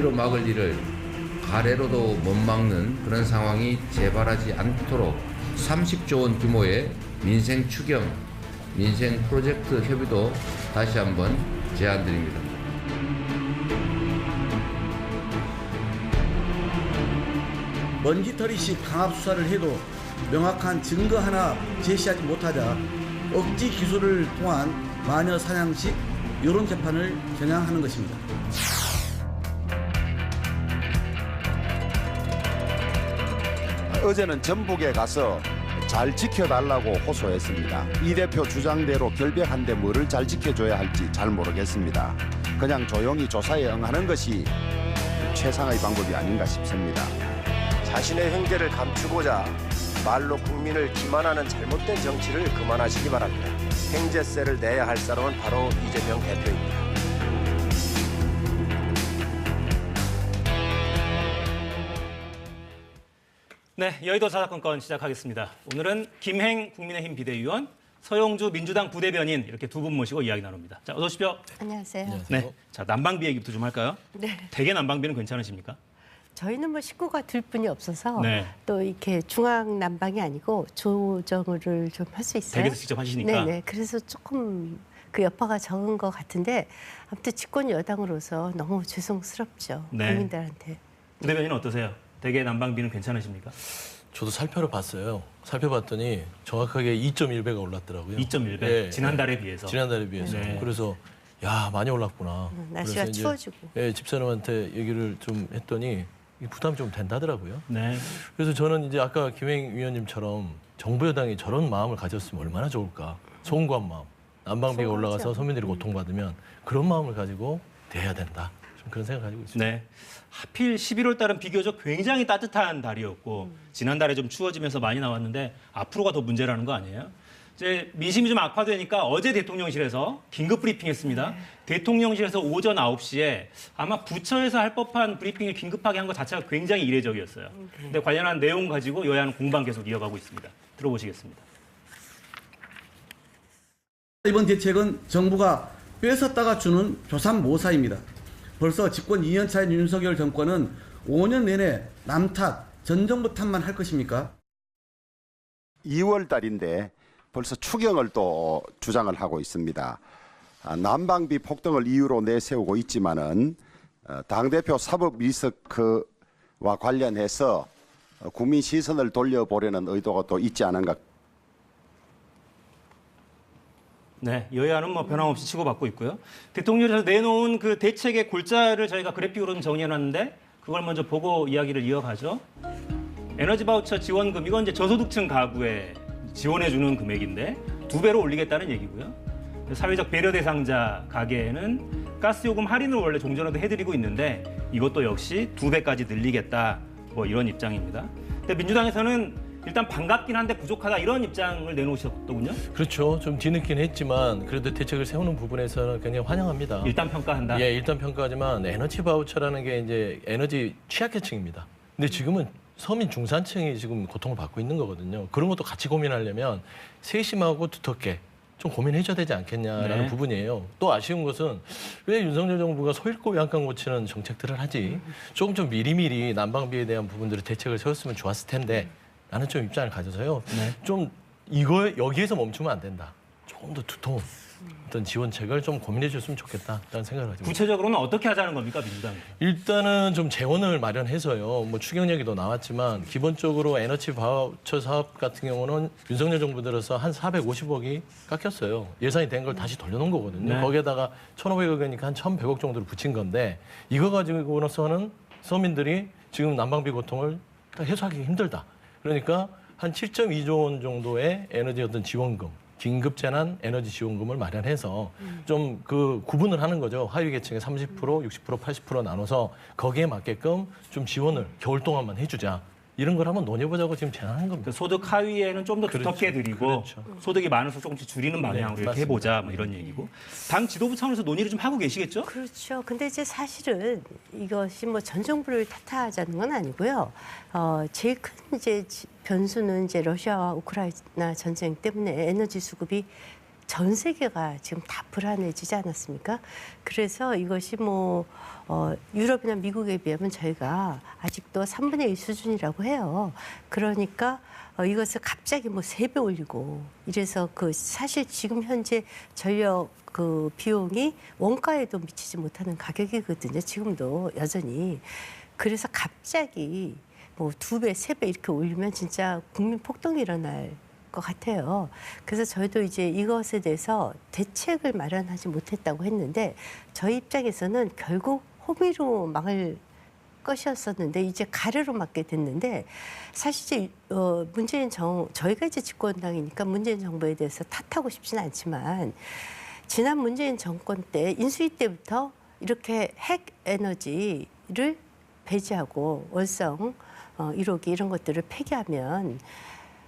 가위로 막을 일을 가래로도 못 막는 그런 상황이 재발하지 않도록 30조 원 규모의 민생 추경, 민생 프로젝트 협의도 다시 한번 제안드립니다. 먼지털이식 강압 수사를 해도 명확한 증거 하나 제시하지 못하자 억지 기소를 통한 마녀 사냥식 여론 재판을 겨냥하는 것입니다. 어제는 전북에 가서 잘 지켜달라고 호소했습니다. 이 대표 주장대로 결백한데 뭐를 잘 지켜줘야 할지 잘 모르겠습니다. 그냥 조용히 조사에 응하는 것이 최상의 방법이 아닌가 싶습니다. 자신의 횡재를 감추고자 말로 국민을 기만하는 잘못된 정치를 그만하시기 바랍니다. 횡재세를 내야 할 사람은 바로 이재명 대표입니다. 네, 여의도 사사건건 시작하겠습니다. 오늘은 김행 국민의힘 비대위원, 서영주 민주당 부대변인 이렇게 두 분 모시고 이야기 나눕니다. 자, 어서 오십시오. 안녕하세요. 네, 자 난방비 얘기부터 좀 할까요? 네. 대개 난방비는 괜찮으십니까? 저희는 뭐 식구가 들 뿐이 없어서 네. 또 이렇게 중앙 난방이 아니고 조정을 좀 할 수 있어요. 댁에서 직접 하시니까. 네네. 그래서 조금 그 여파가 적은 것 같은데 아무튼 집권 여당으로서 너무 죄송스럽죠. 네. 국민들한테. 부대변인 어떠세요? 대개 난방비는 괜찮으십니까? 저도 살펴봤어요. 살펴봤더니 정확하게 2.1배가 올랐더라고요. 2.1배 예, 지난달에 비해서. 지난달에 비해서. 네. 그래서 야 많이 올랐구나. 날씨가 그래서 이제, 추워지고. 예, 집사람한테 얘기를 좀 했더니 이 부담이 좀 된다더라고요. 네. 그래서 저는 이제 아까 김행 위원님처럼 정부 여당이 저런 마음을 가졌으면 얼마나 좋을까. 송구한 마음. 난방비가 올라가서 서민들이 고통받으면 그런 마음을 가지고 대해야 된다. 좀 그런 생각 가지고 있습니다. 네. 하필 11월 달은 비교적 굉장히 따뜻한 달이었고 지난달에 좀 추워지면서 많이 나왔는데 앞으로가 더 문제라는 거 아니에요? 이제 민심이 좀 악화되니까 어제 대통령실에서 긴급 브리핑했습니다. 대통령실에서 오전 9시에 아마 부처에서 할 법한 브리핑을 긴급하게 한 것 자체가 굉장히 이례적이었어요. 근데 관련한 내용 가지고 여야는 공방 계속 이어가고 있습니다. 들어보시겠습니다. 이번 대책은 정부가 뺏었다가 주는 조삼모사입니다. 벌써 집권 2년 차인 윤석열 정권은 5년 내내 남 탓, 전 정부 탓만 할 것입니까? 2월 달인데 벌써 추경을 또 주장을 하고 있습니다. 난방비 폭등을 이유로 내세우고 있지만은 당대표 사법 리스크와 관련해서 국민 시선을 돌려보려는 의도가 또 있지 않은가. 네, 여야는 뭐 변함없이 치고받고 있고요. 대통령께서 내놓은 그 대책의 골자를 저희가 그래픽으로 좀 정리해놨는데 그걸 먼저 보고 이야기를 이어가죠. 에너지 바우처 지원금, 이건 이제 저소득층 가구에 지원해주는 금액인데 2배로 올리겠다는 얘기고요. 사회적 배려 대상자 가게에는 가스요금 할인을 원래 종전에도 해드리고 있는데 이것도 역시 2배까지 늘리겠다, 뭐 이런 입장입니다. 근데 민주당에서는 일단 반갑긴 한데 부족하다 이런 입장을 내놓으셨더군요. 그렇죠. 좀 뒤늦긴 했지만 그래도 대책을 세우는 부분에서는 굉장히 환영합니다. 일단 평가한다. 예, 일단 평가하지만 에너지 바우처라는 게 이제 에너지 취약계층입니다. 근데 지금은 서민 중산층이 지금 고통을 받고 있는 거거든요. 그런 것도 같이 고민하려면 세심하고 두텁게 좀 고민해줘야 되지 않겠냐라는 네. 부분이에요. 또 아쉬운 것은 왜 윤석열 정부가 소잃고 양강 고치는 정책들을 하지? 조금 좀 미리미리 난방비에 대한 부분들을 대책을 세웠으면 좋았을 텐데 나는 좀 입장을 가져서요. 네. 좀 여기에서 멈추면 안 된다. 조금 더 두터운 어떤 지원책을 좀 고민해 줬으면 좋겠다라는 생각을 가지고 있습니다. 구체적으로는 어떻게 하자는 겁니까, 민주당이? 일단은 좀 재원을 마련해서요. 뭐 추경 얘기도 나왔지만 기본적으로 에너지 바우처 사업 같은 경우는 윤석열 정부 들어서 한 450억이 깎였어요. 예산이 된 걸 다시 돌려놓은 거거든요. 네. 거기에다가 1,500억이니까 한 1,100억 정도를 붙인 건데 이거 가지고서는 서민들이 지금 난방비 고통을 해소하기 힘들다. 그러니까 한 7.2조 원 정도의 에너지 어떤 지원금, 긴급재난 에너지 지원금을 마련해서 좀 그 구분을 하는 거죠. 하위 계층에 30%, 60%, 80% 나눠서 거기에 맞게끔 좀 지원을 겨울 동안만 해주자. 이런 걸 한번 논의해보자고 지금 제안하는 겁니다. 그 소득 하위에는 좀 더 두텁게 드리고 그렇죠. 소득이 많을수록 조금씩 줄이는 방향으로 이렇게 맞습니다. 해보자, 뭐 이런 얘기고. 당 지도부 차원에서 논의를 좀 하고 계시겠죠? 그렇죠. 근데 이제 사실은 이것이 뭐 전 정부를 탓하자는 건 아니고요. 제일 큰 이제 변수는 이제 러시아와 우크라이나 전쟁 때문에 에너지 수급이 전 세계가 지금 다 불안해지지 않았습니까? 그래서 이것이 뭐 유럽이나 미국에 비하면 저희가 아직도 3분의 1 수준이라고 해요. 그러니까 이것을 갑자기 뭐 3배 올리고 이래서 그 사실 지금 현재 전력 그 비용이 원가에도 미치지 못하는 가격이거든요. 지금도 여전히. 그래서 갑자기 뭐 2배, 3배 이렇게 올리면 진짜 국민 폭동이 일어날 것 같아요. 그래서 저희도 이제 이것에 대해서 대책을 마련하지 못했다고 했는데 저희 입장에서는 결국 호미로 막을 것이었었는데 이제 가래로 막게 됐는데 사실 이제 저희가 이제 집권당이니까 문재인 정부에 대해서 탓하고 싶지는 않지만 지난 문재인 정권 때 인수위 때부터 이렇게 핵 에너지를 배제하고 월성 1호기 이런 것들을 폐기하면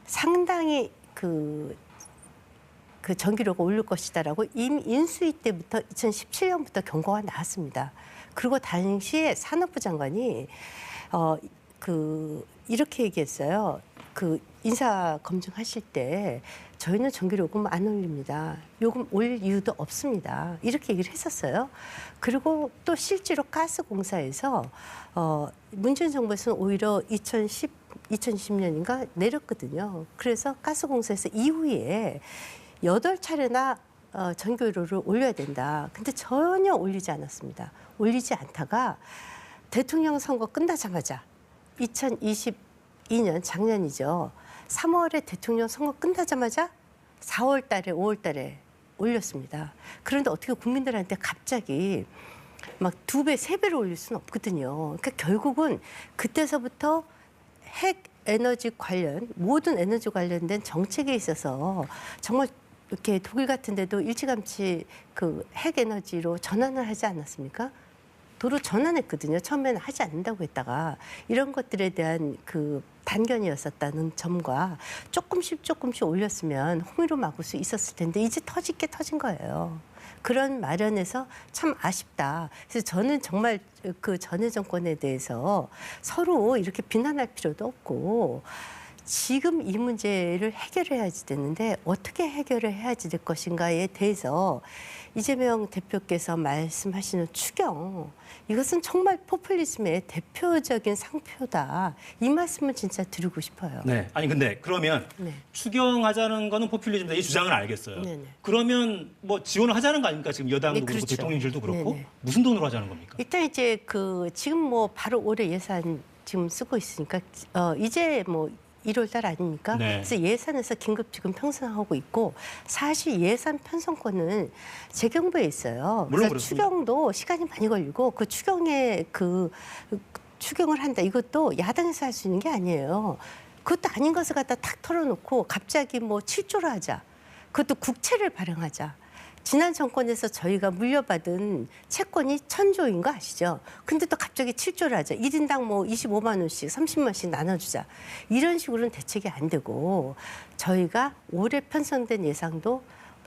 상당히 그 전기료가 오를 것이다라고 이미 인수위 때부터 2017년부터 경고가 나왔습니다. 그리고 당시에 산업부 장관이 이렇게 얘기했어요. 그 인사 검증하실 때 저희는 전기요금 안 올립니다. 요금 올릴 이유도 없습니다. 이렇게 얘기를 했었어요. 그리고 또 실제로 가스공사에서 문재인 정부에서는 오히려 2020년인가 내렸거든요. 그래서 가스공사에서 이후에 8차례나 전기요를 올려야 된다. 근데 전혀 올리지 않았습니다. 올리지 않다가 대통령 선거 끝나자마자 2022년 작년이죠. 3월에 대통령 선거 끝나자마자 4월 달에 5월 달에 올렸습니다. 그런데 어떻게 국민들한테 갑자기 막 2배, 3배로 올릴 수는 없거든요. 그러니까 결국은 그때서부터 핵 에너지 관련 모든 에너지 관련된 정책에 있어서 정말 이렇게 독일 같은 데도 일찌감치 그 핵 에너지로 전환을 하지 않았습니까? 도로 전환했거든요. 처음에는 하지 않는다고 했다가 이런 것들에 대한 그 단견이었었다는 점과 조금씩 올렸으면 홍위로 막을 수 있었을 텐데 이제 터질 게 터진 거예요. 그런 마련에서 참 아쉽다. 그래서 저는 정말 그 전에 정권에 대해서 서로 이렇게 비난할 필요도 없고 지금 이 문제를 해결해야지 되는데 어떻게 해결을 해야지 될 것인가에 대해서 이재명 대표께서 말씀하시는 추경 이것은 정말 포퓰리즘의 대표적인 상표다. 이 말씀을 진짜 드리고 싶어요. 네. 아니 근데 그러면 네. 추경하자는 거는 포퓰리즘이다. 이 주장은 알겠어요. 네네. 그러면 뭐 지원을 하자는 거 아닙니까? 지금 여당도 네, 그렇고 그렇죠. 대통령실도 그렇고 네네. 무슨 돈으로 하자는 겁니까? 일단 이제 그 지금 뭐 바로 올해 예산 지금 쓰고 있으니까 이제 뭐 1월 달 아닙니까? 네. 그래서 예산에서 긴급 지금 편성하고 있고 사실 예산 편성권은 재경부에 있어요. 물론 그래서 그렇습니다. 추경도 시간이 많이 걸리고 그 추경에 추경을 한다. 이것도 야당에서 할 수 있는 게 아니에요. 그것도 아닌 것을 갖다 탁 털어놓고 갑자기 뭐 7조를 하자. 그것도 국채를 발행하자. 지난 정권에서 저희가 물려받은 채권이 1,000조인 거 아시죠? 근데 또 갑자기 7조를 하자. 1인당 뭐 25만 원씩, 30만 원씩 나눠주자. 이런 식으로는 대책이 안 되고 저희가 올해 편성된 예상도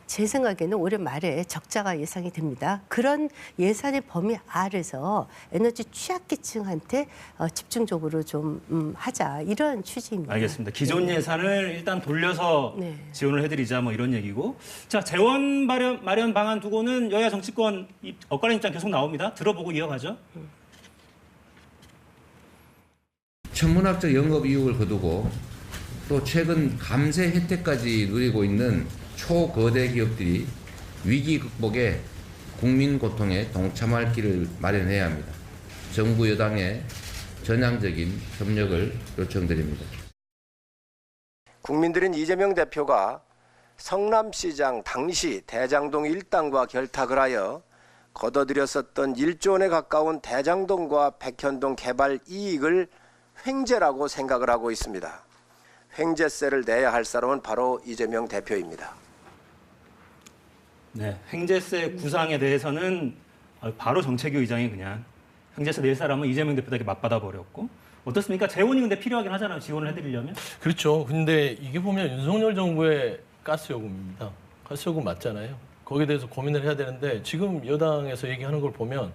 제 생각에는 올해 말에 적자가 예상이 됩니다. 그런 예산의 범위 아래서 에너지 취약계층한테 집중적으로 좀 하자. 이런 취지입니다. 알겠습니다. 기존 예산을 일단 돌려서 네. 지원을 해드리자 뭐 이런 얘기고. 자, 재원 마련 방안 두고는 여야 정치권 엇갈린 입장 계속 나옵니다. 들어보고 이어가죠. 천문학적 영업 이익을 거두고 또 최근 감세 혜택까지 누리고 있는 초거대 기업들이 위기 극복에 국민 고통에 동참할 길을 마련해야 합니다. 정부 여당의 전향적인 협력을 요청드립니다. 국민들은 이재명 대표가 성남시장 당시 대장동 일당과 결탁을 하여 거둬들였었던 1조 원에 가까운 대장동과 백현동 개발 이익을 횡재라고 생각을 하고 있습니다. 횡재세를 내야 할 사람은 바로 이재명 대표입니다. 네, 횡재세 구상에 대해서는 바로 정책위 의장이 그냥 횡재세 낼 사람은 이재명 대표에게 맞받아 버렸고 어떻습니까? 재원이 근데 필요하긴 하잖아요. 지원을 해드리려면. 그렇죠. 근데 이게 보면 윤석열 정부의 가스요금입니다. 가스요금 맞잖아요. 거기에 대해서 고민을 해야 되는데 지금 여당에서 얘기하는 걸 보면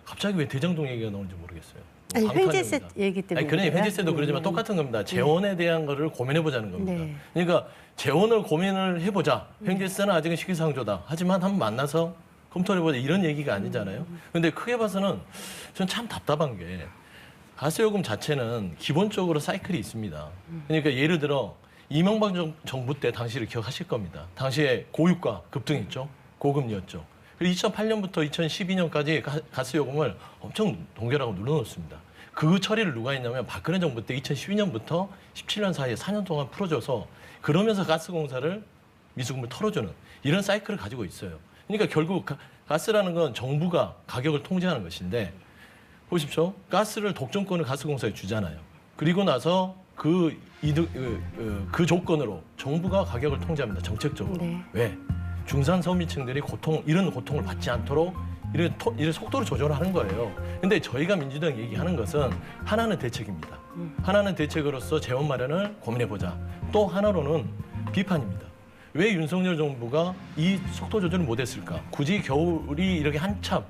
갑자기 왜 대장동 얘기가 나오는지 모르겠어요. 아니, 방탄용이다. 횡재세 얘기 때문에. 아니, 그러니 그래요? 횡재세도 그러지만 똑같은 겁니다. 재원에 대한 거를 고민해보자는 겁니다. 네. 그러니까 재원을 고민을 해보자. 횡재세는 아직은 시기상조다. 하지만 한번 만나서 검토를 해보자. 이런 얘기가 아니잖아요. 그런데 크게 봐서는 전 참 답답한 게 가스요금 자체는 기본적으로 사이클이 있습니다. 그러니까 예를 들어 이명박 정부 때 당시를 기억하실 겁니다. 당시에 고유가 급등했죠. 고금리였죠. 그리고 2008년부터 2012년까지 가스요금을 엄청 동결하고 눌러놓습니다. 그 처리를 누가 했냐면 박근혜 정부 때 2012년부터 17년 사이에 4년 동안 풀어줘서 그러면서 가스공사를 미수금을 털어주는 이런 사이클을 가지고 있어요. 그러니까 결국 가스라는 건 정부가 가격을 통제하는 것인데 보십시오. 가스를 독점권을 가스공사에 주잖아요. 그리고 나서 그 조건으로 정부가 가격을 통제합니다. 정책적으로. 네. 왜? 중산 서민층들이 이런 고통을 받지 않도록 이런 속도를 조절하는 거예요. 근데 저희가 민주당이 얘기하는 것은 하나는 대책입니다. 하나는 대책으로서 재원 마련을 고민해보자. 또 하나로는 비판입니다. 왜 윤석열 정부가 이 속도 조절을 못했을까? 굳이 겨울이 이렇게 한참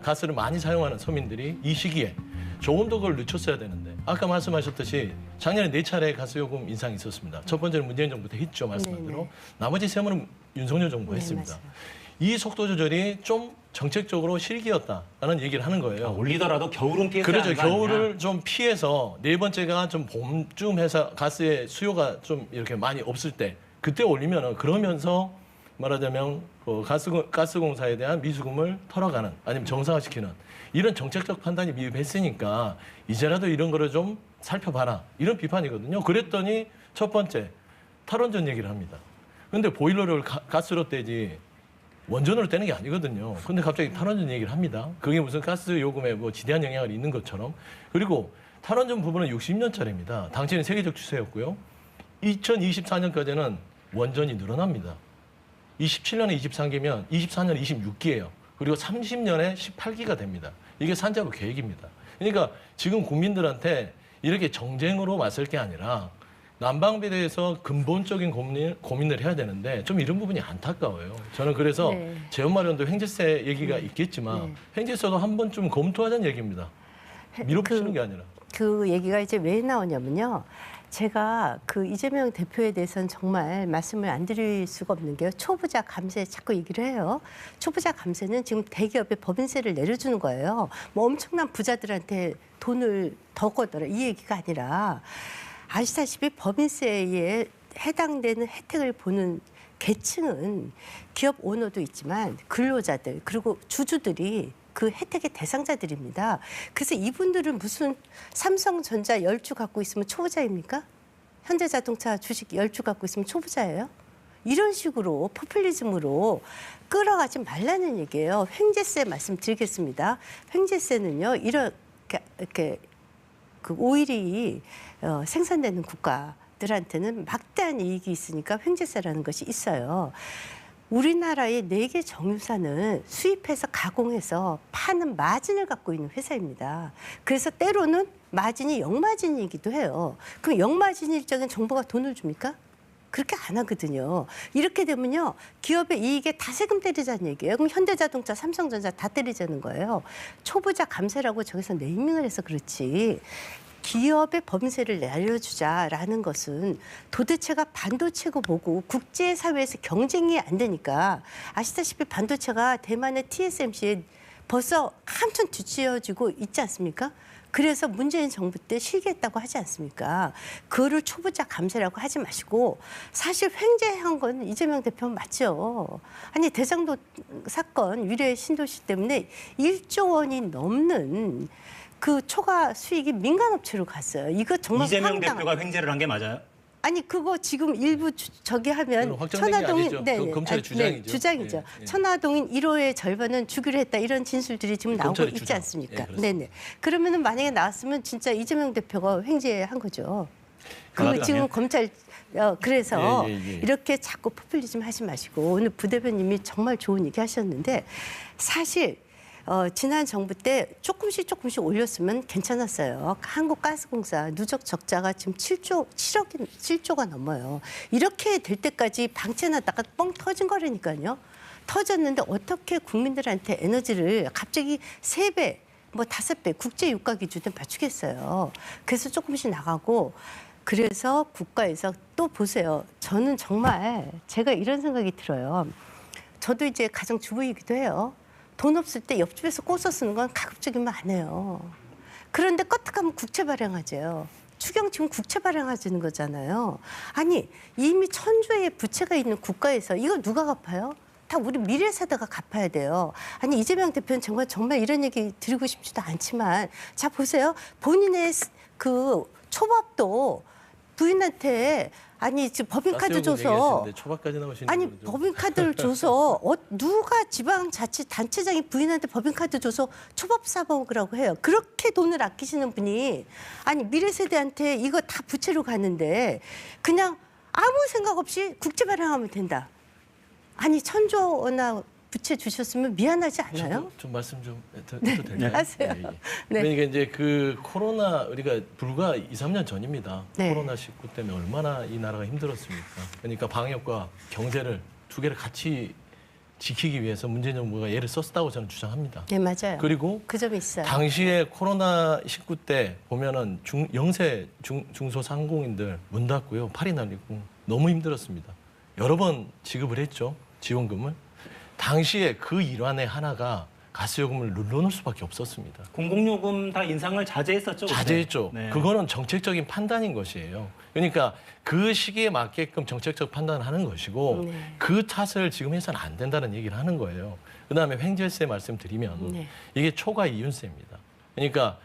가스를 많이 사용하는 서민들이 이 시기에 조금 더 그걸 늦췄어야 되는데 아까 말씀하셨듯이 작년에 4차례 가스요금 인상이 있었습니다. 첫 번째는 문재인 정부 때 했죠. 말씀한 대로. 나머지 3번은 윤석열 정부가 했습니다. 이 속도 조절이 좀 정책적으로 실기였다라는 얘기를 하는 거예요. 올리더라도 겨울은 피해서 그렇죠. 겨울을 좀 피해서 네 번째가 좀 봄쯤 해서 가스의 수요가 좀 이렇게 많이 없을 때 그때 올리면은 그러면서 말하자면 가스공사에 대한 미수금을 털어가는 아니면 정상화시키는 이런 정책적 판단이 미흡했으니까 이제라도 이런 거를 좀 살펴봐라 이런 비판이거든요. 그랬더니 첫 번째 탈원전 얘기를 합니다. 근데 보일러를 가스로 떼지 원전으로 떼는 게 아니거든요. 근데 갑자기 탈원전 얘기를 합니다. 그게 무슨 가스 요금에 뭐 지대한 영향을 있는 것처럼. 그리고 탈원전 부분은 60년짜리입니다. 당시에는 세계적 추세였고요. 2024년까지는 원전이 늘어납니다. 27년에 23기면 24년에 26기예요. 그리고 30년에 18기가 됩니다. 이게 산자부 계획입니다. 그러니까 지금 국민들한테 이렇게 정쟁으로 맞설 게 아니라 난방비에 대해서 근본적인 고민을 해야 되는데 좀 이런 부분이 안타까워요. 저는 그래서 네. 재원 마련도 횡재세 얘기가 있겠지만 횡재세도 한 번쯤 검토하자는 얘기입니다. 밀어붙이는 게 아니라. 그 얘기가 이제 왜 나오냐면요. 제가 그 이재명 대표에 대해서는 정말 말씀을 안 드릴 수가 없는 게요. 초부자 감세 자꾸 얘기를 해요. 초부자 감세는 지금 대기업에 법인세를 내려주는 거예요. 뭐 엄청난 부자들한테 돈을 더 걷어라 이 얘기가 아니라 아시다시피 법인세에 해당되는 혜택을 보는 계층은 기업 오너도 있지만 근로자들 그리고 주주들이 그 혜택의 대상자들입니다. 그래서 이분들은 무슨 삼성전자 10주 갖고 있으면 초부자입니까? 현대자동차 주식 10주 갖고 있으면 초부자예요? 이런 식으로 포퓰리즘으로 끌어가지 말라는 얘기예요. 횡재세 말씀드리겠습니다. 횡재세는요. 이렇게 그 오일이 생산되는 국가들한테는 막대한 이익이 있으니까 횡재세라는 것이 있어요. 우리나라의 4개 정유사는 수입해서 가공해서 파는 마진을 갖고 있는 회사입니다. 그래서 때로는 마진이 역마진이기도 해요. 그럼 역마진일 적엔 정부가 돈을 줍니까? 그렇게 안 하거든요. 이렇게 되면요. 기업의 이익에 다 세금 때리자는 얘기예요. 그럼 현대자동차, 삼성전자 다 때리자는 거예요. 초부자 감세라고 저기서 네이밍을 해서 그렇지. 기업의 법인세를 내려주자라는 것은 도대체가 반도체고 뭐고 국제사회에서 경쟁이 안 되니까 아시다시피 반도체가 대만의 TSMC에 벌써 한참 뒤처지고 있지 않습니까? 그래서 문재인 정부 때 실기했다고 하지 않습니까? 그거를 초부자 감세라고 하지 마시고 사실 횡재한 건 이재명 대표는 맞죠. 아니 대장도 사건 위례 신도시 때문에 1조 원이 넘는 그 초과 수익이 민간업체로 갔어요. 이거 정말 이재명 대표가 횡재를 한 게 맞아요? 아니 그거 지금 일부 저기 하면 천화동인 네, 검찰의 주장이죠. 네, 주장이죠. 네. 천화동인 1호의 절반은 주기로 했다 이런 진술들이 지금 나오고 있지 주장. 않습니까? 네, 네네. 그러면은 만약에 나왔으면 진짜 이재명 대표가 횡재한 거죠. 그 그러면? 지금 검찰 그래서 예. 이렇게 자꾸 포퓰리즘 하지 마시고 오늘 부대변님이 정말 좋은 얘기 하셨는데 사실. 지난 정부 때 조금씩 올렸으면 괜찮았어요. 한국가스공사 누적 적자가 지금 7조가 넘어요. 이렇게 될 때까지 방치해놨다가 뻥 터진 거라니까요. 터졌는데 어떻게 국민들한테 에너지를 갑자기 3배, 뭐 5배 국제 유가 기준에 맞추겠어요. 그래서 조금씩 나가고 그래서 국가에서 또 보세요. 저는 정말 제가 이런 생각이 들어요. 저도 이제 가정주부이기도 해요. 돈 없을 때 옆집에서 꽂아 쓰는 건 가급적이면 안 해요. 그런데 껐다가면 국채 발행하재요. 추경 지금 국채 발행하시는 거잖아요. 아니 이미 천조의 부채가 있는 국가에서 이거 누가 갚아요? 다 우리 미래 세대가 갚아야 돼요. 아니 이재명 대표는 정말 이런 얘기 드리고 싶지도 않지만 자 보세요. 본인의 그 초밥도 부인한테 아니 지금 법인카드 줘서 초밥까지 나오시는 아니 거죠. 법인카드를 줘서 누가 지방자치단체장이 부인한테 법인카드 줘서 초밥 사 먹으라고 해요. 그렇게 돈을 아끼시는 분이 아니 미래 세대한테 이거 다 부채로 가는데 그냥 아무 생각 없이 국채 발행하면 된다. 아니 1,000조나 부채 주셨으면 미안하지 않아요? 좀 말씀 좀 해도 될까요? 하세요. 예, 예. 네. 그러니까 이제 그 코로나 우리가 불과 2, 3년 전입니다. 네. 코로나19 때문에 얼마나 이 나라가 힘들었습니까? 그러니까 방역과 경제를 두 개를 같이 지키기 위해서 문재인 정부가 애를 썼다고 저는 주장합니다. 네 맞아요. 그리고 그 점이 있어요. 당시에 코로나19 때 보면은 영세 중소상공인들 문 닫고요. 팔이 날리고 너무 힘들었습니다. 여러 번 지급을 했죠. 지원금을. 당시에 그 일환의 하나가 가스요금을 눌러놓을 수밖에 없었습니다. 공공요금 다 인상을 자제했었죠. 그때? 자제했죠. 네. 그거는 정책적인 판단인 것이에요. 그러니까 그 시기에 맞게끔 정책적 판단을 하는 것이고 네. 그 탓을 지금 해서는 안 된다는 얘기를 하는 거예요. 그다음에 횡재세 말씀드리면 네. 이게 초과 이윤세입니다. 그러니까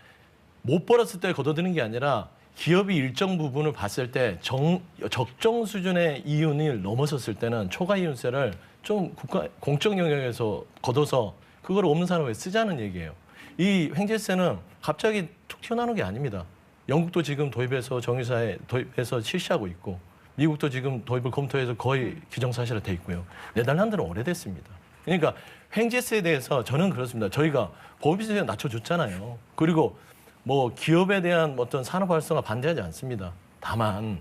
못 벌었을 때 걷어드는 게 아니라 기업이 일정 부분을 봤을 때 적정 수준의 이윤을 넘어섰을 때는 초과 이윤세를 좀 공적 영역에서 걷어서 그걸 없는 산업에 쓰자는 얘기예요. 이 횡재세는 갑자기 툭 튀어나오는 게 아닙니다. 영국도 지금 도입해서 정유사에 도입해서 실시하고 있고 미국도 지금 도입을 검토해서 거의 기정사실화 돼 있고요. 네덜란드는 오래됐습니다. 그러니까 횡재세에 대해서 저는 그렇습니다. 저희가 법인세 낮춰줬잖아요. 그리고 뭐 기업에 대한 어떤 산업 활성화 반대하지 않습니다. 다만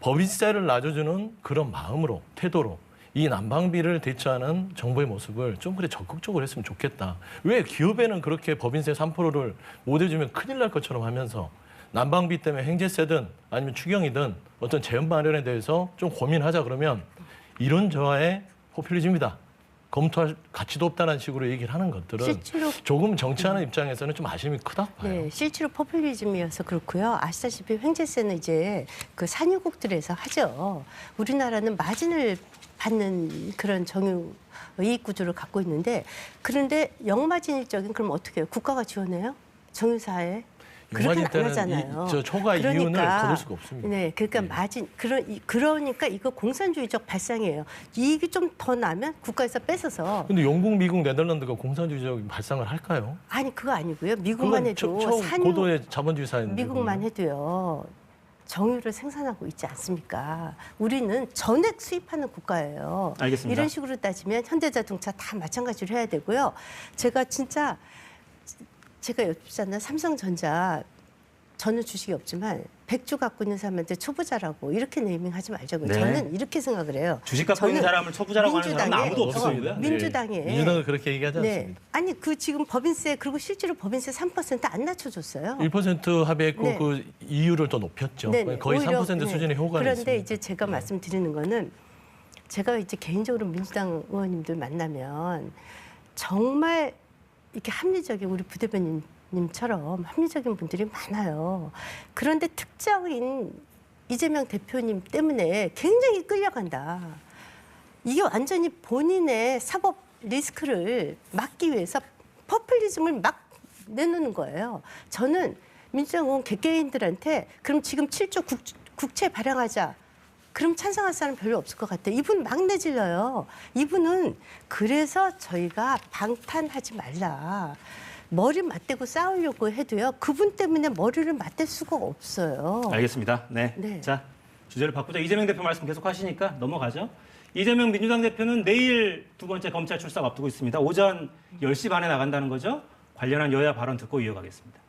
법인세를 낮춰주는 그런 마음으로 태도로 이 난방비를 대처하는 정부의 모습을 좀 그래 적극적으로 했으면 좋겠다. 왜 기업에는 그렇게 법인세 3%를 못 해주면 큰일 날 것처럼 하면서 난방비 때문에 횡재세든 아니면 추경이든 어떤 재원 마련에 대해서 좀 고민하자 그러면 이런 저하의 포퓰리즘이다. 검토할 가치도 없다는 식으로 얘기를 하는 것들은 실제로 조금 정치하는 입장에서는 좀 아쉬움이 크다고 봐요. 네, 실제로 포퓰리즘이어서 그렇고요. 아시다시피 횡재세는 이제 그 산유국들에서 하죠. 우리나라는 마진을 받는 그런 정유 이익 구조를 갖고 있는데 그런데 역마진일적인 그럼 어떻게 해요? 국가가 지원해요? 정유사에? 그렇게는 안 하잖아요. 저 초과 이윤을 거둘 수가 없습니다. 네, 그러니까 네. 마진 그러니까 이거 공산주의적 발상이에요. 이익이 좀 더 나면 국가에서 뺏어서. 근데 영국, 미국, 네덜란드가 공산주의적 발상을 할까요? 아니 그거 아니고요. 미국만 해도 고도의 자본주의 사회인데. 미국만 해도요. 정유를 생산하고 있지 않습니까? 우리는 전액 수입하는 국가예요. 알겠습니다. 이런 식으로 따지면 현대자동차 다 마찬가지로 해야 되고요. 제가 여쭙잖아요. 삼성전자 저는 주식이 없지만 100주 갖고 있는 사람한테 초보자라고 이렇게 네이밍하지 말자고요. 네. 저는 이렇게 생각을 해요. 주식 갖고 있는 저는 사람을 초보자라고 하는 사람은 아무도 없습니다. 민주당에 민주당은 그렇게 얘기하지 네. 않습니다. 아니 그 지금 법인세 그리고 실제로 법인세 3%안 낮춰줬어요. 1% 합의했고 네. 그 이율을 더 높였죠. 네네. 거의 오히려, 3% 수준의 효과를 그런데 있습니다. 이제 제가 말씀드리는 거는 제가 이제 개인적으로 민주당 의원님들 만나면 정말 이렇게 합리적인 우리 부대변인님처럼 합리적인 분들이 많아요. 그런데 특정인 이재명 대표님 때문에 굉장히 끌려간다. 이게 완전히 본인의 사법 리스크를 막기 위해서 포퓰리즘을 막 내놓는 거예요. 저는 민주당 의원 개개인들한테 그럼 지금 7조 국채 발행하자. 그럼 찬성할 사람 별로 없을 것 같아요. 이분 막 내질러요. 이분은 그래서 저희가 방탄하지 말라. 머리 맞대고 싸우려고 해도요. 그분 때문에 머리를 맞댈 수가 없어요. 알겠습니다. 네. 네. 자, 주제를 바꾸자. 이재명 대표 말씀 계속 하시니까 넘어가죠. 이재명 민주당 대표는 내일 두 번째 검찰 출석 앞두고 있습니다. 오전 10시 반에 나간다는 거죠. 관련한 여야 발언 듣고 이어가겠습니다.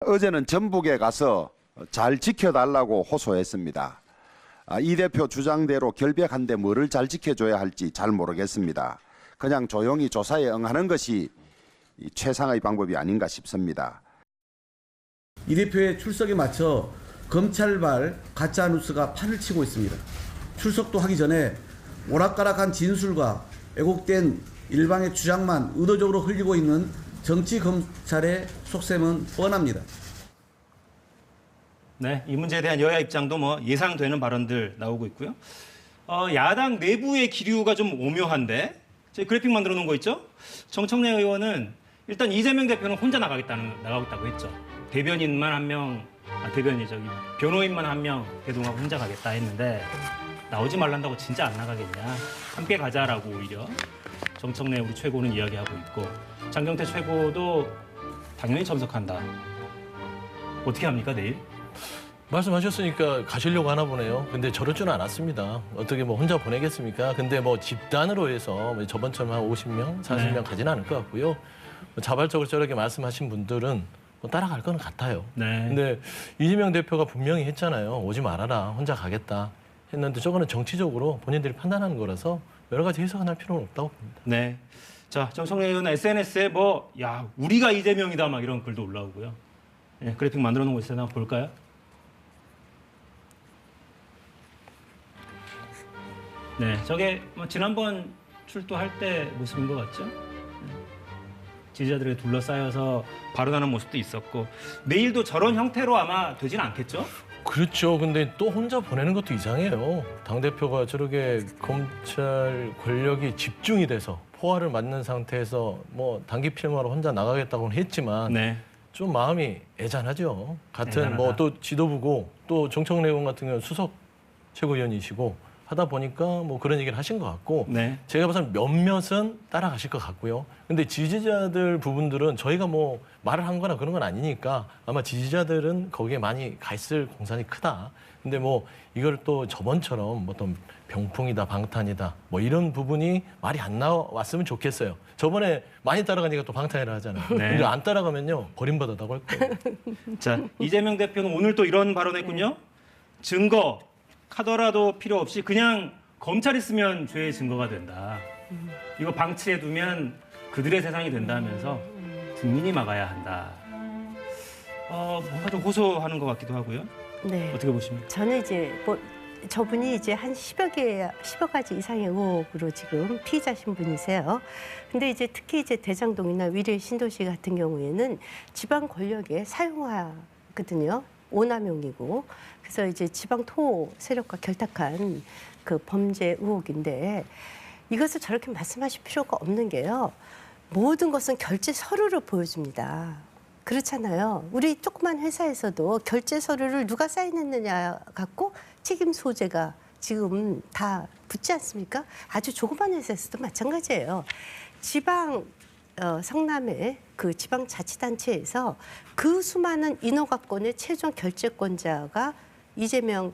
어제는 전북에 가서 잘 지켜달라고 호소했습니다. 이 대표 주장대로 결백한데 뭐를 잘 지켜줘야 할지 잘 모르겠습니다. 그냥 조용히 조사에 응하는 것이 이 최상의 방법이 아닌가 싶습니다. 이 대표의 출석에 맞춰 검찰발 가짜뉴스가 판을 치고 있습니다. 출석도 하기 전에 오락가락한 진술과 왜곡된 일방의 주장만 의도적으로 흘리고 있는 정치 검찰의 속셈은 뻔합니다. 네, 이 문제에 대한 여야 입장도 뭐 예상되는 발언들 나오고 있고요. 야당 내부의 기류가 좀 오묘한데, 저희 그래픽 만들어 놓은 거 있죠? 정청래 의원은 일단 이재명 대표는 혼자 나가겠다고 했죠. 대변인만 한 명, 변호인만 한 명 대동하고 혼자 가겠다 했는데 나오지 말란다고 진짜 안 나가겠냐? 함께 가자라고 오히려 정청래 우리 최고는 이야기하고 있고 장경태 최고도 당연히 참석한다. 어떻게 합니까 내일? 말씀하셨으니까 가시려고 하나 보네요. 근데 저럴 줄은 알았습니다. 어떻게 뭐 혼자 보내겠습니까? 근데 뭐 집단으로 해서 저번처럼 한 50명, 40명 가지는 않을 것 같고요. 자발적으로 저렇게 말씀하신 분들은 뭐 따라갈 거는 같아요. 네. 근데 이재명 대표가 분명히 했잖아요. 오지 말아라. 혼자 가겠다. 했는데 저거는 정치적으로 본인들이 판단하는 거라서 여러 가지 해석은 할 필요는 없다고 봅니다. 네. 자, 정청래 의원 SNS에 우리가 이재명이다 막 이런 글도 올라오고요. 네, 그래픽 만들어 놓은 거 있어요. 한번 볼까요? 네, 저게 지난번 출두할 때 모습인 것 같죠? 지지자들에 둘러싸여서 발언하는 모습도 있었고 내일도 저런 형태로 아마 되진 않겠죠? 그렇죠. 근데 또 혼자 보내는 것도 이상해요. 당대표가 저렇게 검찰 권력이 집중이 돼서 포화를 맞는 상태에서 뭐 단기 필마로 혼자 나가겠다고는 했지만 네. 좀 마음이 애잔하죠. 같은 애잔하다. 뭐 또 지도부고 또 정청래 의원 같은 경우는 수석 최고위원이시고 하다 보니까 뭐 그런 얘기를 하신 것 같고 네. 제가 봐서는 몇몇은 따라가실 것 같고요. 근데 지지자들 부분들은 저희가 뭐 말을 한 거나 그런 건 아니니까 아마 지지자들은 거기에 많이 가 있을 공산이 크다. 근데 뭐 이걸 또 저번처럼 어떤 병풍이다 방탄이다 뭐 이런 부분이 말이 안 나왔으면 좋겠어요. 저번에 많이 따라가니까 또 방탄이라 하잖아요. 네. 근데 안 따라가면요 버림받았다고 할 거예요. 자, 이재명 대표는 오늘 또 이런 발언했군요. 증거 카더라도 필요 없이 그냥 검찰이 쓰면 죄의 증거가 된다. 이거 방치해두면 그들의 세상이 된다면서 국민이 막아야 한다. 뭔가 좀 호소하는 것 같기도 하고요. 네. 어떻게 보십니까? 저는 이제 저분이 이제 한 10여 가지 이상의 의혹으로 지금 피의자 신분이세요. 근데 이제 특히 이제 대장동이나 위례 신도시 같은 경우에는 지방 권력의 사용화거든요. 오남용이고. 그래서 이제 지방 토 세력과 결탁한 그 범죄 의혹인데 이것을 저렇게 말씀하실 필요가 없는 게요. 모든 것은 결제 서류를 보여줍니다. 그렇잖아요. 우리 조그만 회사에서도 결제 서류를 누가 사인했느냐 갖고 책임 소재가 지금 다 붙지 않습니까? 아주 조그만 회사에서도 마찬가지예요. 지방 성남의 그 지방자치단체에서 그 수많은 인허가권의 최종 결재권자가 이재명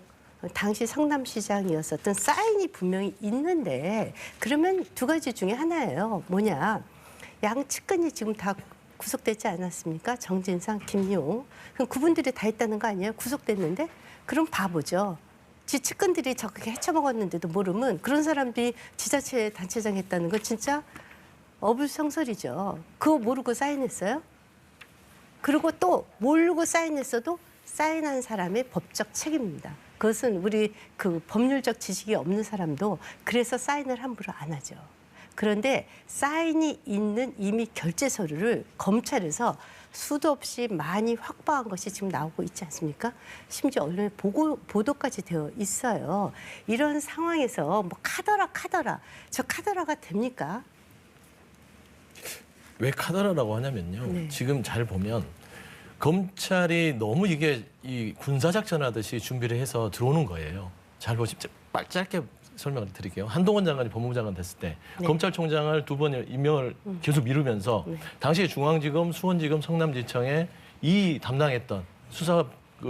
당시 성남시장이었었던 사인이 분명히 있는데 그러면 두 가지 중에 하나예요. 뭐냐. 양측근이 지금 다 구속되지 않았습니까? 정진상, 김용. 그럼 그분들이 다 했다는 거 아니에요? 구속됐는데? 그럼 바보죠. 지 측근들이 저렇게 헤쳐먹었는데도 모르면 그런 사람들이 지자체 단체장 했다는 건 진짜 어불성설이죠. 그거 모르고 사인했어요? 그리고 또 모르고 사인했어도 사인한 사람의 법적 책임입니다. 그것은 우리 그 법률적 지식이 없는 사람도 그래서 사인을 함부로 안 하죠. 그런데 사인이 있는 이미 결제 서류를 검찰에서 수도 없이 많이 확보한 것이 지금 나오고 있지 않습니까? 심지어 언론에 보도까지 되어 있어요. 이런 상황에서 뭐 카더라 저 카더라가 됩니까? 왜 카더라라고 하냐면요. 네. 지금 잘 보면 검찰이 너무 이게 이 군사작전 하듯이 준비를 해서 들어오는 거예요. 잘 보시면 짧게 설명을 드릴게요. 한동훈 장관이 법무부 장관 됐을 때 네. 검찰총장을 두 번 임명을 계속 미루면서 당시 중앙지검, 수원지검, 성남지청에 이 담당했던 수사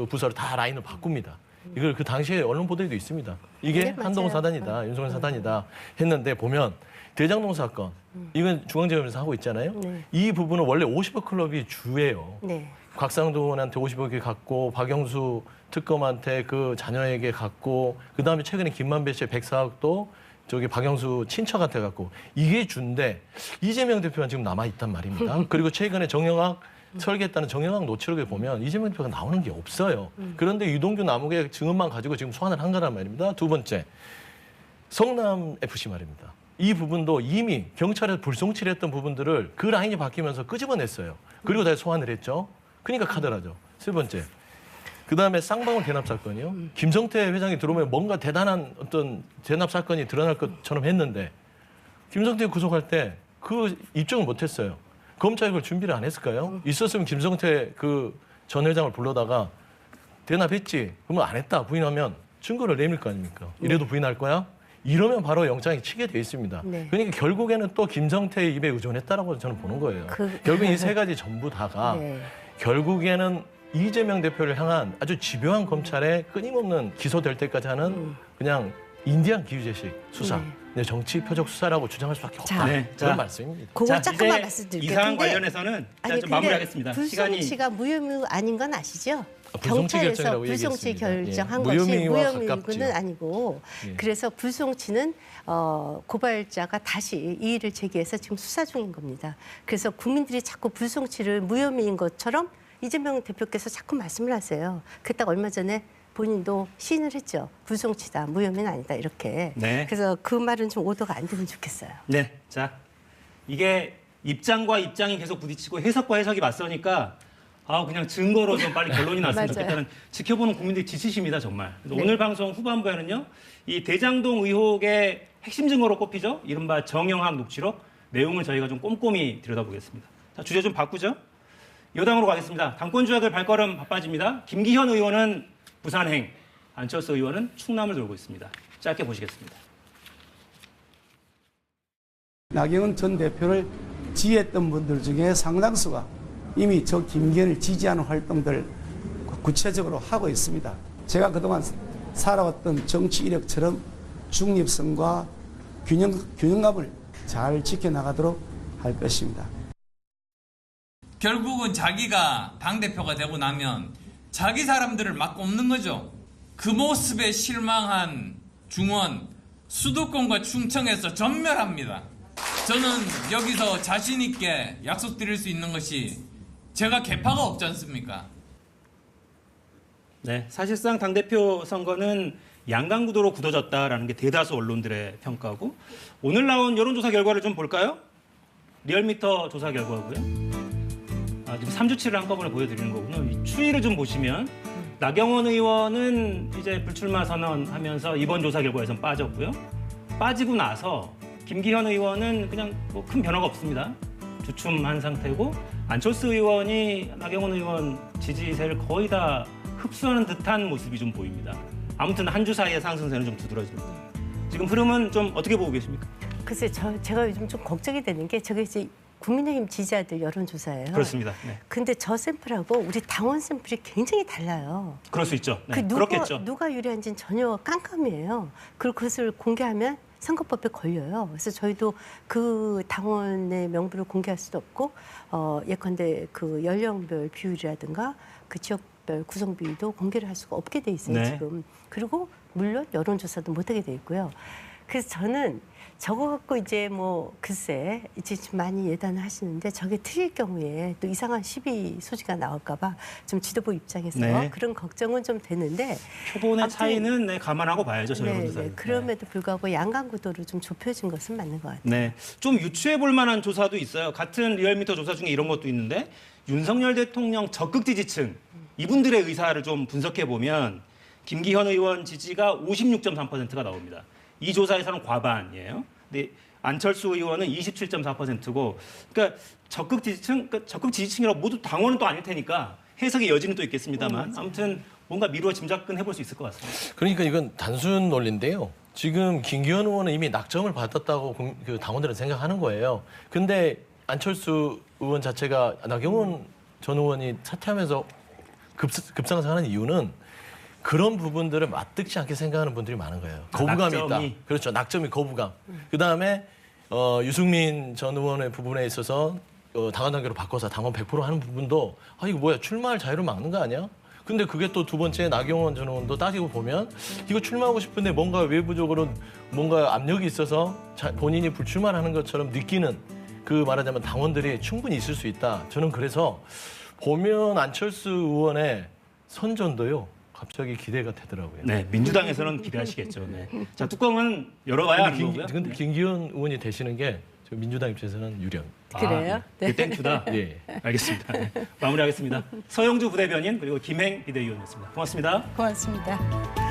부서를 다 라인을 바꿉니다. 이걸 그 당시에 언론 보도에도 있습니다. 이게 네, 한동훈 맞아요. 사단이다, 윤석열 사단이다 했는데 보면 대장동 사건 이건 중앙지검에서 하고 있잖아요. 네. 이 부분은 원래 50억 클럽이 주예요. 네. 곽상도한테 50억이 갔고 박영수 특검한테 그 자녀에게 갔고 그다음에 최근에 김만배 씨의 104억도 저기 박영수 친척한테 갖고 이게 준데 이재명 대표가 지금 남아 있단 말입니다. 그리고 최근에 정영학 설계했다는 정영학 노출을 보면 이재명 대표가 나오는 게 없어요. 그런데 유동규 남욱의 증언만 가지고 지금 소환을 한 거란 말입니다. 두 번째, 성남 FC 말입니다. 이 부분도 이미 경찰에서 불송치를 했던 부분들을 그 라인이 바뀌면서 끄집어냈어요. 그리고 다시 소환을 했죠. 그러니까 카더라죠. 세 번째, 그다음에 쌍방울 대납 사건이요. 김성태 회장이 들어오면 뭔가 대단한 어떤 대납 사건이 드러날 것처럼 했는데 김성태 구속할 때 그 입증을 못했어요. 검찰이 그걸 준비를 안 했을까요? 있었으면 김성태 그 전 회장을 불러다가 대납했지. 그러면 안 했다 부인하면 증거를 내밀 거 아닙니까? 이래도 부인할 거야? 이러면 바로 영장이 치게 돼 있습니다. 네. 그러니까 결국에는 또 김성태의 입에 의존했다라고 저는 보는 거예요. 결국 이 세 가지 전부 다가 네. 결국에는 이재명 대표를 향한 아주 집요한 검찰의 끊임없는 기소될 때까지 하는 그냥 인디안 기유제식 수사, 네, 정치 표적 수사라고 주장할 수밖에 없다. 자, 네, 그런 자. 말씀입니다. 그거 자, 잠깐만 이제 말씀드릴게요. 이 사안 근데- 관련해서는 자, 아니, 좀 근데 마무리하겠습니다. 시간이 불송치가 무혐의 아닌 건 아시죠? 불송치 경찰에서 결정이라고 불송치 얘기했습니다. 결정한 예. 것이 무혐의와 무혐의는 가깝지요. 아니고 예. 그래서 불송치는 고발자가 다시 이의를 제기해서 지금 수사 중인 겁니다. 그래서 국민들이 자꾸 불송치를 무혐의인 것처럼 이재명 대표께서 자꾸 말씀을 하세요. 그 딱 얼마 전에 본인도 시인을 했죠. 불송치다, 무혐의는 아니다 이렇게. 네. 그래서 그 말은 좀 오더가 안 되면 좋겠어요. 네, 자 이게 입장과 입장이 계속 부딪히고 해석과 해석이 맞서니까 그냥 증거로 좀 빨리 결론이 났으면 맞아요. 좋겠다는 지켜보는 국민들이 지치십니다 정말. 그래서 네. 오늘 방송 후반부에는요 이 대장동 의혹의 핵심 증거로 꼽히죠 이른바 정영학 녹취록 내용을 저희가 좀 꼼꼼히 들여다보겠습니다. 자 주제 좀 바꾸죠. 여당으로 가겠습니다. 당권 주자들 발걸음 바빠집니다. 김기현 의원은 부산행, 안철수 의원은 충남을 돌고 있습니다. 짧게 보시겠습니다. 나경원 전 대표를 지지했던 분들 중에 상당수가 이미 저 김기현을 지지하는 활동들 구체적으로 하고 있습니다. 제가 그동안 살아왔던 정치 이력처럼 중립성과 균형감을 잘 지켜나가도록 할 것입니다. 결국은 자기가 당대표가 되고 나면 자기 사람들을 막 꼽는 거죠. 그 모습에 실망한 중원, 수도권과 충청에서 전멸합니다. 저는 여기서 자신 있게 약속드릴 수 있는 것이 제가 개파가 없지 않습니까? 네, 사실상 당대표 선거는 양강구도로 굳어졌다라는 게 대다수 언론들의 평가고 오늘 나온 여론조사 결과를 좀 볼까요? 리얼미터 조사 결과고요. 지금 3주치를 한꺼번에 보여드리는 거군요. 이 추이를 좀 보시면 나경원 의원은 이제 불출마 선언하면서 이번 조사 결과에선 빠졌고요. 빠지고 나서 김기현 의원은 그냥 뭐 큰 변화가 없습니다. 주춤한 상태고 안철수 의원이 나경원 의원 지지세를 거의 다 흡수하는 듯한 모습이 좀 보입니다. 아무튼 한 주 사이에 상승세는 좀 두드러집니다. 지금 흐름은 좀 어떻게 보고 계십니까? 글쎄, 제가 요즘 좀 걱정이 되는 게 저게 이제 국민의힘 지지자들 여론조사예요. 그렇습니다. 네. 근데 저 샘플하고 우리 당원 샘플이 굉장히 달라요. 그럴 수 있죠. 네, 누가, 그렇겠죠. 누가 유리한지는 전혀 깜깜이에요. 그리고 그것을 공개하면 선거법에 걸려요. 그래서 저희도 그 당원의 명부를 공개할 수도 없고 예컨대 그 연령별 비율이라든가 그 지역별 구성 비율도 공개를 할 수가 없게 돼 있어요. 네. 지금. 그리고 물론 여론조사도 못하게 돼 있고요. 그래서 저는 저거 갖고 이제 뭐 글쎄 이제 좀 많이 예단을 하시는데 저게 틀릴 경우에 또 이상한 시비 소지가 나올까 봐 좀 지도부 입장에서 네. 그런 걱정은 좀 되는데 표본의 아무튼 차이는 네, 감안하고 봐야죠. 저희 네, 여론조사는. 네. 그럼에도 불구하고 양강 구도로 좀 좁혀진 것은 맞는 것 같아요. 네, 좀 유추해 볼 만한 조사도 있어요. 같은 리얼미터 조사 중에 이런 것도 있는데 윤석열 대통령 적극 지지층 이분들의 의사를 좀 분석해 보면 김기현 의원 지지가 56.3%가 나옵니다. 이 조사에서는 과반이에요. 근데 안철수 의원은 27.4%고, 그러니까 적극 지지층이라고 모두 당원은 또 아닐 테니까 해석의 여지는 또 있겠습니다만, 아무튼 뭔가 미루어 짐작은 해볼 수 있을 것 같습니다. 그러니까 이건 단순 논리인데요. 지금 김기현 의원은 이미 낙점을 받았다고 그 당원들은 생각하는 거예요. 근데 안철수 의원 자체가 나경원 전 의원이 사퇴하면서 급상승하는 이유는 그런 부분들을 맞득지 않게 생각하는 분들이 많은 거예요. 거부감이 있다. 그렇죠. 낙점이 거부감. 그다음에 유승민 전 의원의 부분에 있어서 당원 단계로 바꿔서 당원 100% 하는 부분도 이거 뭐야 출마할 자유를 막는 거 아니야? 근데 그게 또 두 번째 나경원 전 의원도 따지고 보면 이거 출마하고 싶은데 뭔가 외부적으로 뭔가 압력이 있어서 본인이 불출마하는 것처럼 느끼는 그 말하자면 당원들이 충분히 있을 수 있다. 저는 그래서 보면 안철수 의원의 선전도요. 갑자기 기대가 되더라고요. 네, 민주당에서는 기대하시겠죠. 네. 자, 뚜껑은 열어봐야 하는 거고요. 근데 김기현 의원이 되시는 게 저 민주당 입장에서는 유리합니다. 그래요? 네. 땡큐다. 예. 알겠습니다. 네. 마무리하겠습니다. 서영주 부대변인 그리고 김행 비대위원이었습니다. 고맙습니다. 고맙습니다.